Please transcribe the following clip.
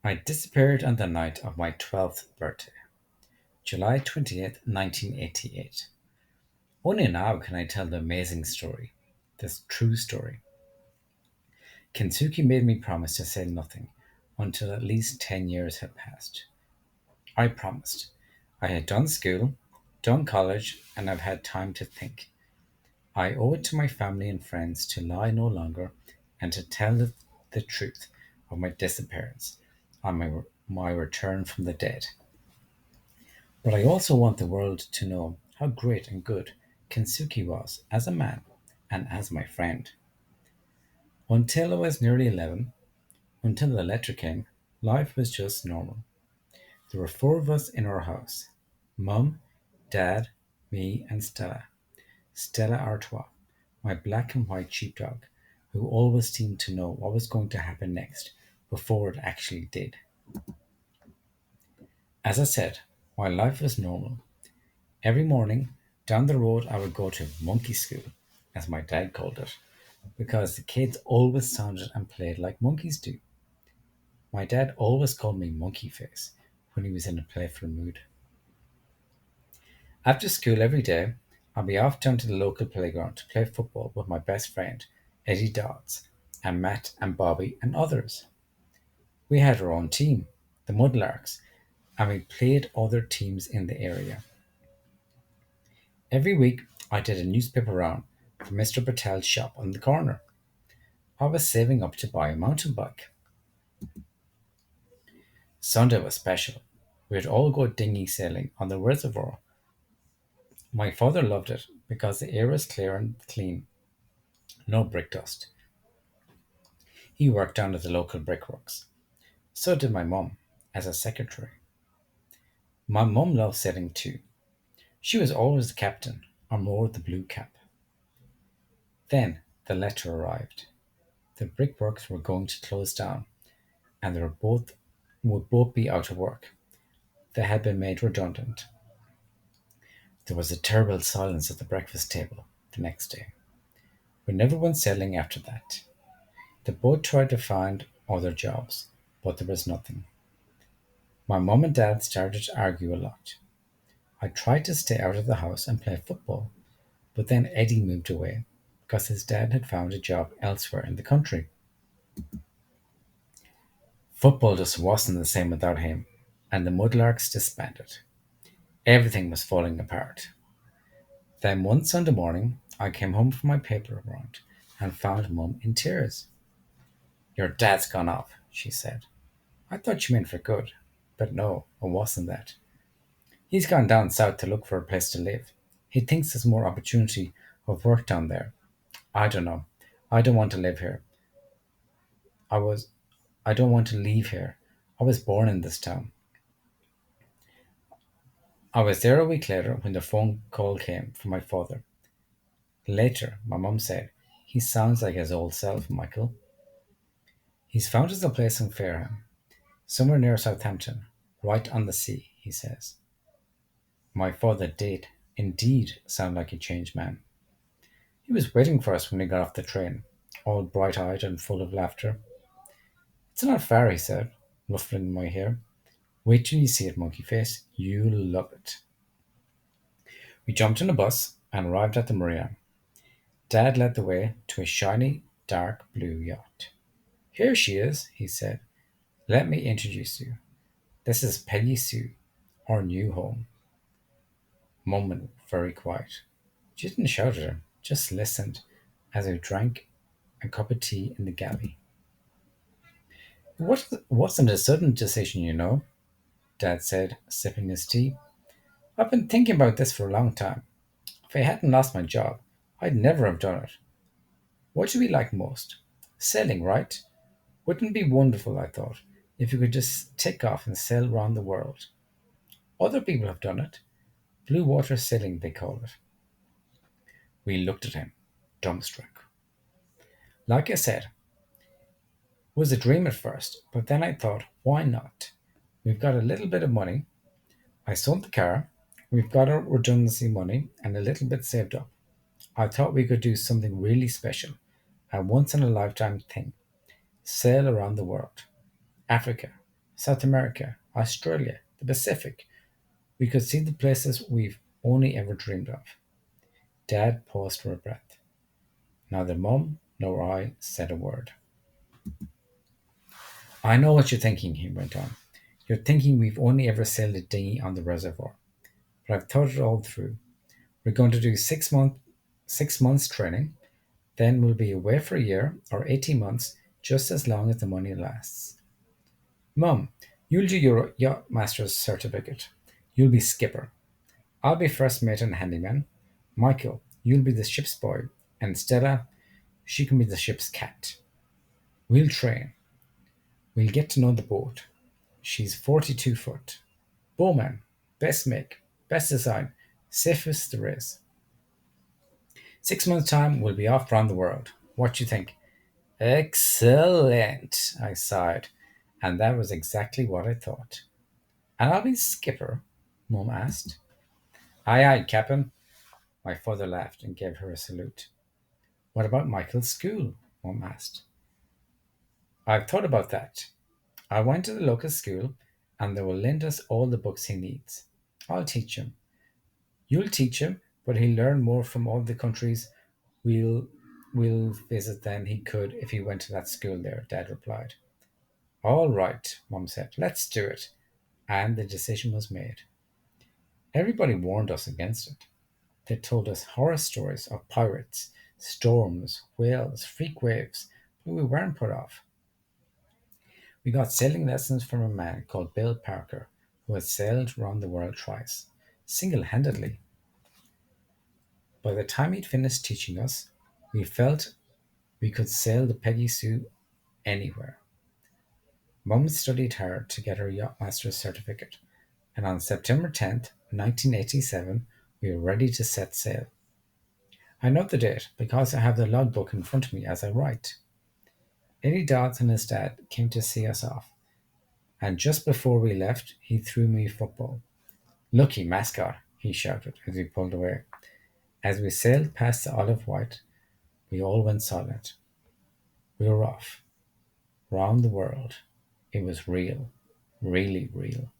I disappeared on the night of my 12th birthday, July 20th, 1988. Only now can I tell the amazing story, this true story. Kensuke made me promise to say nothing until at least 10 years had passed. I promised. I had done school, done college, and I've had time to think. I owe it to my family and friends to lie no longer and to tell the truth of my disappearance on my return from the dead. But I also want the world to know how great and good Kensuke was as a man and as my friend. Until I was nearly 11, until the letter came, life was just normal. There were four of us in our house: Mum, Dad, me, and Stella. Stella Artois, my black and white sheepdog, who always seemed to know what was going to happen next before it actually did. As I said, my life was normal. Every morning, down the road, I would go to monkey school, as my dad called it, because the kids always sounded and played like monkeys do. My dad always called me Monkey Face when he was in a playful mood. After school every day, I'd be off down to the local playground to play football with my best friend, Eddie Dodds, and Matt and Bobby and others. We had our own team, the Mudlarks, and we played other teams in the area. Every week, I did a newspaper round for Mr. Patel's shop on the corner. I was saving up to buy a mountain bike. Sunday was special. We'd all go dinghy sailing on the reservoir. My father loved it because the air was clear and clean, no brick dust. He worked down at the local brickworks. So did my mum, as a secretary. My mum loved sailing too. She was always the captain, or more the blue cap. Then the letter arrived. The brickworks were going to close down, and they would both be out of work. They had been made redundant. There was a terrible silence at the breakfast table the next day. We never went sailing after that. They both tried to find other jobs, but there was nothing. My mum and dad started to argue a lot. I tried to stay out of the house and play football, but then Eddie moved away because his dad had found a job elsewhere in the country. Football just wasn't the same without him, and the Mudlarks disbanded. Everything was falling apart. Then one Sunday morning, I came home from my paper round and found Mum in tears. Your dad's gone off, she said. I thought you meant for good, but no, it wasn't that. He's gone down south to look for a place to live. He thinks there's more opportunity of work down there. I don't know. I don't want to live here. I was I don't want to leave here. I was born in this town. I was there a week later when the phone call came from my father. Later, my mum said, he sounds like his old self, Michael. He's found us a place in Fareham, somewhere near Southampton, right on the sea, he says. My father did, indeed, sound like a changed man. He was waiting for us when we got off the train, all bright eyed and full of laughter. It's not far, he said, ruffling my hair. Wait till you see it, Monkey Face. You'll love it. We jumped in a bus and arrived at the marina. Dad led the way to a shiny, dark blue yacht. Here she is, he said. Let me introduce you. This is Peggy Sue, our new home. Mum went very quiet. She didn't shout at her, just listened as I drank a cup of tea in the galley. Wasn't a sudden decision, you know, Dad said, sipping his tea. I've been thinking about this for a long time. If I hadn't lost my job, I'd never have done it. What do we like most? Sailing, right? Wouldn't it be wonderful, I thought, if you could just take off and sail round the world? Other people have done it. Blue water sailing, they call it. We looked at him, dumbstruck. Like I said, it was a dream at first, but then I thought, why not? We've got a little bit of money. I sold the car. We've got our redundancy money and a little bit saved up. I thought we could do something really special, a once in a lifetime thing. Sail around the world. Africa, South America, Australia, the Pacific. We could see the places we've only ever dreamed of. Dad paused for a breath. Neither Mum nor I said a word. I know what you're thinking, he went on. You're thinking we've only ever sailed a dinghy on the reservoir. But I've thought it all through. We're going to do 6 months training, then we'll be away for a year or 18 months, just as long as the money lasts. Mum, you'll do your yacht master's certificate. You'll be skipper. I'll be first mate and handyman. Michael, you'll be the ship's boy. And Stella, she can be the ship's cat. We'll train. We'll get to know the boat. She's 42 foot. Bowman, best make, best design, safest there is. 6 months' time, we'll be off round the world. What do you think? Excellent, I sighed. And that was exactly what I thought. And I'll be skipper? Mum asked. Aye, aye, Captain. My father laughed and gave her a salute. What about Michael's school? Mum asked. I've thought about that. I went to the local school and they will lend us all the books he needs. I'll teach him. You'll teach him, but he'll learn more from all the countries we'll we'll visit than he could if he went to that school there, Dad replied. All right, Mum said, let's do it. And the decision was made. Everybody warned us against it. They told us horror stories of pirates, storms, whales, freak waves, but we weren't put off. We got sailing lessons from a man called Bill Parker, who had sailed around the world twice, single handedly. By the time he'd finished teaching us, we felt we could sail the Peggy Sue anywhere. Mum studied hard to get her yachtmaster's certificate, and on September 10th, 1987, we were ready to set sail. I know the date because I have the logbook in front of me as I write. Eddie Dodds and his dad came to see us off, and just before we left, he threw me a football. Lucky mascot, he shouted as we pulled away. As we sailed past the Olive White, we all went silent. We were off, round the world. It was real, really real.